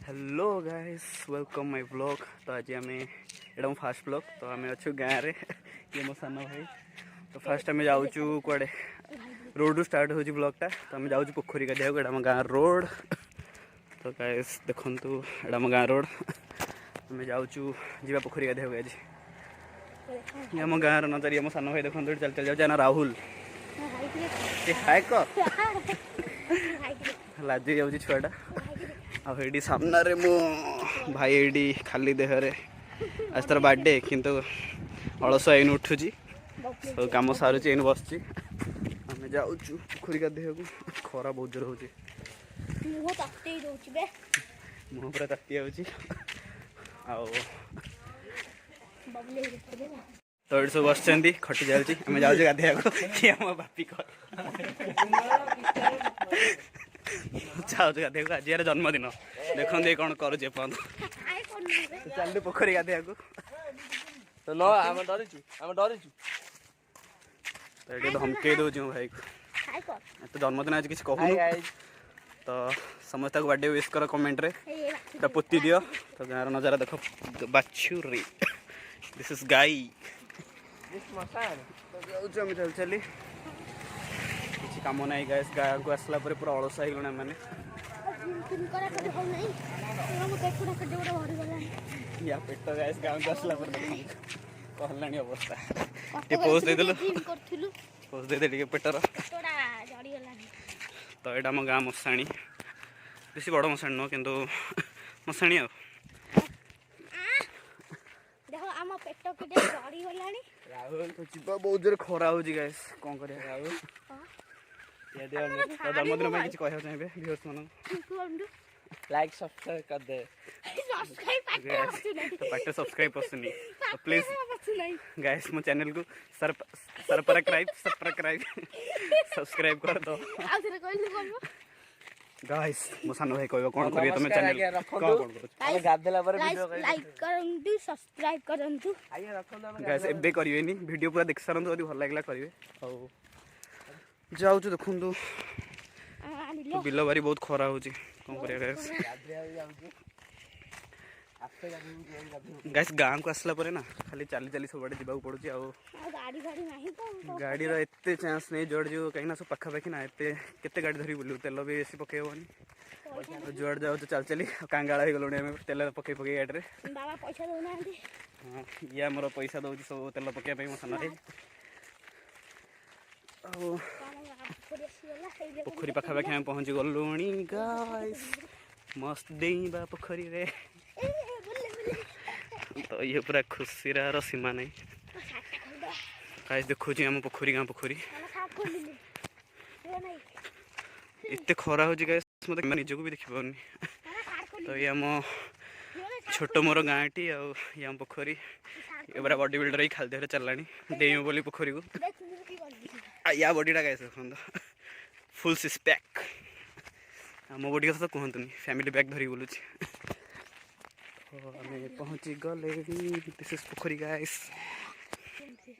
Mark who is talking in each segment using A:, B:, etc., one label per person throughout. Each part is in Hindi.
A: Hello guys welcome my blog. तो आज आम एटा मो फास्ट ब्लॉग। तो आम अच्छु गाँव में ये मो सान भाई। तो फास्ट आम जाऊँ कड़े रोड रू स्टार्ट हो ब्लॉगटा। तो आम जाऊँ पोखरी गाधिया एटा आम गाँव रोड। तो गाइस देखु एटा आम गाँव रोड आम जाऊँ जा पोखरी गाधिया आज ये आम गाँव नजर मो सान भाई देखो चल चल जाऊँ ना राहुल हाय क लाजि जाऊँ छुआटा आईडी सामने मो भाई एडी खाली देहरे आज तार बर्थडे किंतु अलस एन उठुची सब कम सारूची एन बस आम जाऊँ पोखरी गाधिया को खरा बहुत जोर हो मुह पूरा ताती जाऊँगी तो ये सब बस खटी जाऊँगी आम जाऊँ गाधिया को बापी कह जाऊँ गाधिया आज यार जन्मदिन देखते कौन कर चल पोखरी गाधिया को
B: तो नो आम डरिचु
A: तो ये धमके दौर भाई को तो जन्मदिन आज किसी कहूँ तो समस्त को बर्थडे विश कर कमेंट रे तो पोती दियो। तो गाँव नजारा देख बाछुरी दिस इज गाई तो जाऊँ चल चली किसी कम ना गाइस गाँव को आसला पूरा अलस हो गला मैंने या पेट गाइस गाँव को आसला कहलानी अवस्था पोज दे पेटर तो यहाँ आम गाँ मशाणी बेसी बड़ मशाणी नुह कि मशाणी राहुल तो जीवा बहुत जोर खरा हो गाइस कौन कर राहुल जन्मदिन में किसी कह चाहिए व्यूअर्स मान
B: लाइक सब्सक्राइब कर दे
A: तो पाटे सब्सक्राइब पसंद तो प्लीज गाइस मो चैनल को सब्सक्राइब कर दो गाइस मो सान भाई कहबो कोन करियो तुम चैनल कोन करो
B: गादेला पर वीडियो
C: लाइक करंतु सब्सक्राइब करंतु
B: आइए रखो
A: गाइस एबे करिवेनी वीडियो पूरा देख सारंतु यदि भल लागला करिवे और जाऊ देखु बिल बारी बहुत खरा हो कौन कर गाइस गाँव को आसला ना खाली चली चली सब आड़े जावाक पड़ुची गाड़ी एत चांस नहीं जोड़ जो कहीं सब पाखापाखि ना एत गाड़ी धरी बुलू तेल भी बेसी पकईबनी जुआड़ जाऊ चल चली कांगाला हो गलुणी तेल पकई पकई गाड़ी में हाँ ये मोर पैसा दौर सब तेल पकड़ मो सान भाई पोखरी पाखापाखि आम पहुँची गलुणी गाइस मस्त डेइबा पोखरी रे तो ये पूरा खुशी रहा सीमा नहीं गाइस देखु आम पोखरी गाँ पोखरी एत खरा हो गाइस मत निजक भी देख पानी तो ये आम छोट मोर गाँ टी ये आम पोखरी ये पूरा बॉडी बिल्डर ही खाली देहरे चलानी डेइम बोली पोखरी को या बॉडीटा गाइस देख फुल सिक्स पैक मो बॉडी कथा तो कहतुनि फैमिली बैग धरी बोलूँ तो आम पहुँची गले दिस इज पोखरी गाइस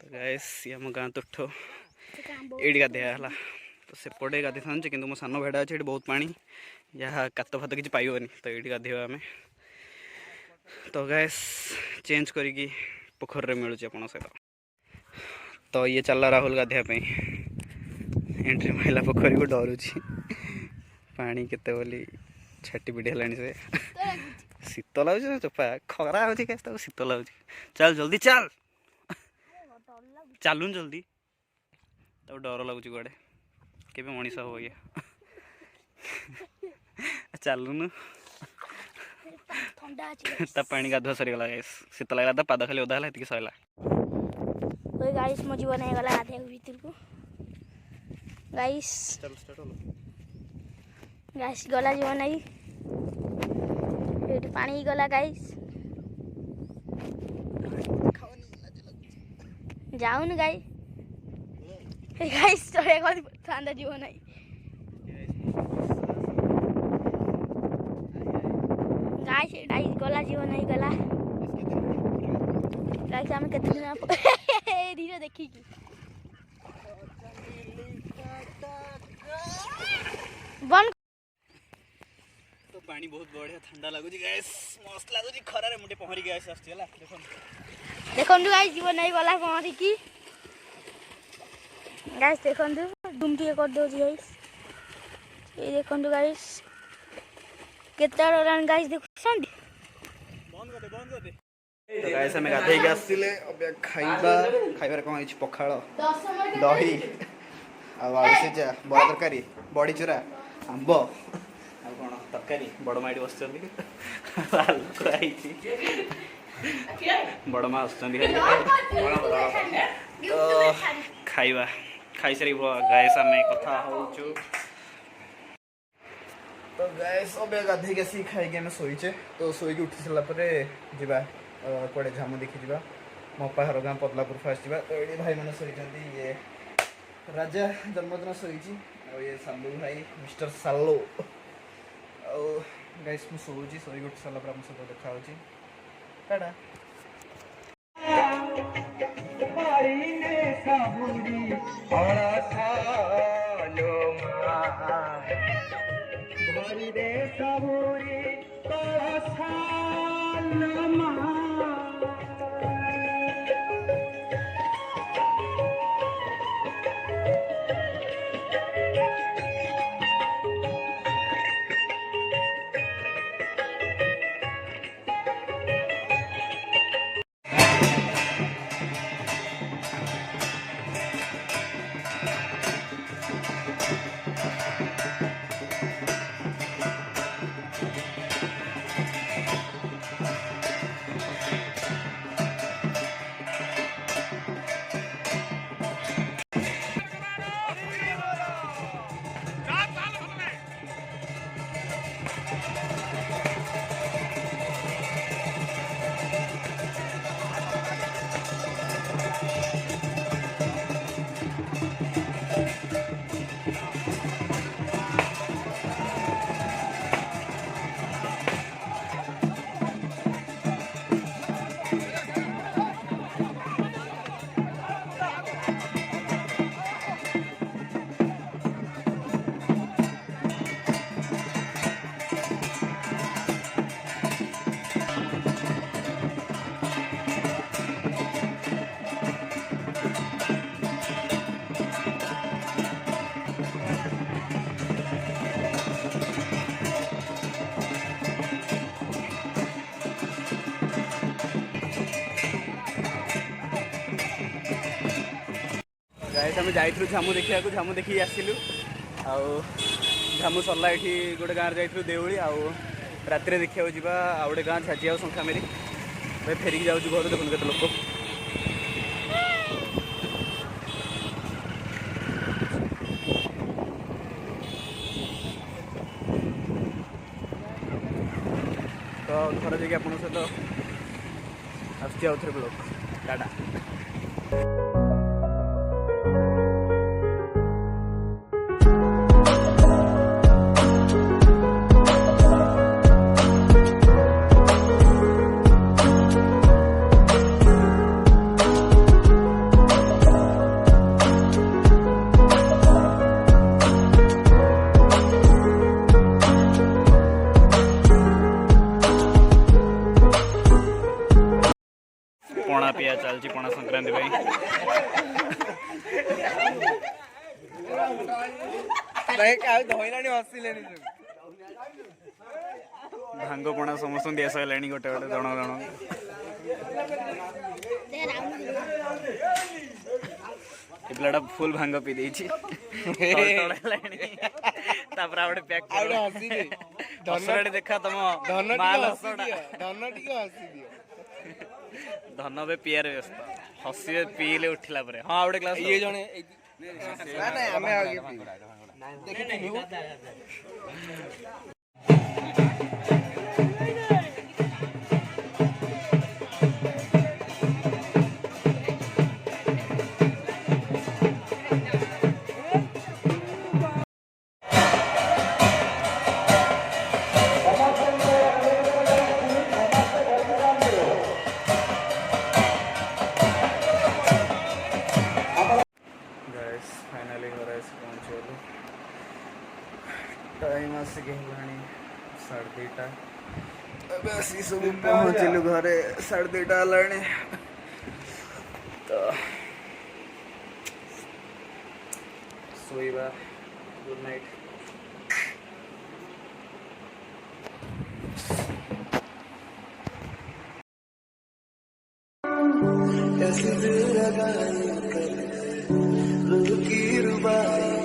A: तो गाइस ये आम गाँ तुठ ये गाधिया है तो सेपटे गाधि था कि मो सान भेड़ा अच्छे बहुत पानी यहाँ कात फात किसी पाइबनी तो ये गाधेबा आम तो गाइस चेंज करी पोखर रे मिलूँ आप सहित तो ये चलला राहुल गाधेवाई एंट्री माइला पोखरी को डरुची पानी केते बोली छाटी पिटी है से शीत लगुच चोपा खरा हो शीत लगुच चल जल्दी चल चलुन जल्दी तो डर लगुच कड़े के मनीष हो ये चलुन पानी गाधुआ सरीगला गाइस शीत लगला तो पाद खाली ओदा है सरला
C: गाइस मो जीवन है गला गाधे भीतर को गाइस
A: चल स्टार्ट हो
C: गाइस गला जीवन है ये पानी गला गाइस जाऊन गाइस गाइस चले गई थांदा जीवन है गाइस गाइस गला जीवन है गला गाइस हम कितने दिन धीरे देखी की बन
A: पानी बहुत बढ़िया ठंडा लगुच गैस मस्त लगुच खरारे मुटे पहरी गैस आसला
C: देखो गाइस जीवन नहीं गला पहरी की गाइस देखो डुम टे कर दो गाइस ये देखो गाइस केता रन गाइस देखो
A: बंद कर दे तो गाइस हमें गाधे के आसिले अब खाइबा खाइबार कोन हिच पखाळ दही आलू सिजा बड़ तरकारी बड़ी चूरा आंब आ कोन तरकारी बड़ माइडी बसचंदी आलू कराई बड़ मा आसचंदी तो खाइबा खाई सारी गाइस हमें कथा होचु तो गाइस अब गाधे के सी खाई के हम सोइचे तो सोई के उठी सला परे जिबा कोड़े झामु देखी जा मो पाहर गाँ पदलापुर फास्ट जा तो ये भाई मैंने शोची ये राजा जन्मदिन शोची ये सालू भाई मिस्टर सालो गाइस मु शोची शोई उठी सारा पर सहित देखा टाटा गाइस आम जाइलु झामु देखा झामु देखी आसिलु झामु सरला ये गोटे गाँव जाइलु देउली रात देखा जा आ गए गाँ झाजी शंखा मेरी भाई फेरिक जाऊँ घर देखो केते लोक तो घर जाकि आप सहित आउे ब्लॉग टाटा पणा पिया चलती पणा संक्रांति भाई भांग पणा समस्त दिया सारे गोटे गोटे जन जन पिलाटा फुल भांग पी देछि देखा तुम धन बे पियार व्यस्त हसी पीले उठला हाँ गोटे क्लास ये जने टाइम आसिक ଏବେ ଆସି ସବୁ ପହଞ୍ଚିଲୁ ଘରେ 2:30 ହେଲାଣି ତ ଶୋଇବା ଗୁଡ୍ ନାଇଟ୍। कैसी दिल लगाई रुकी रुबाई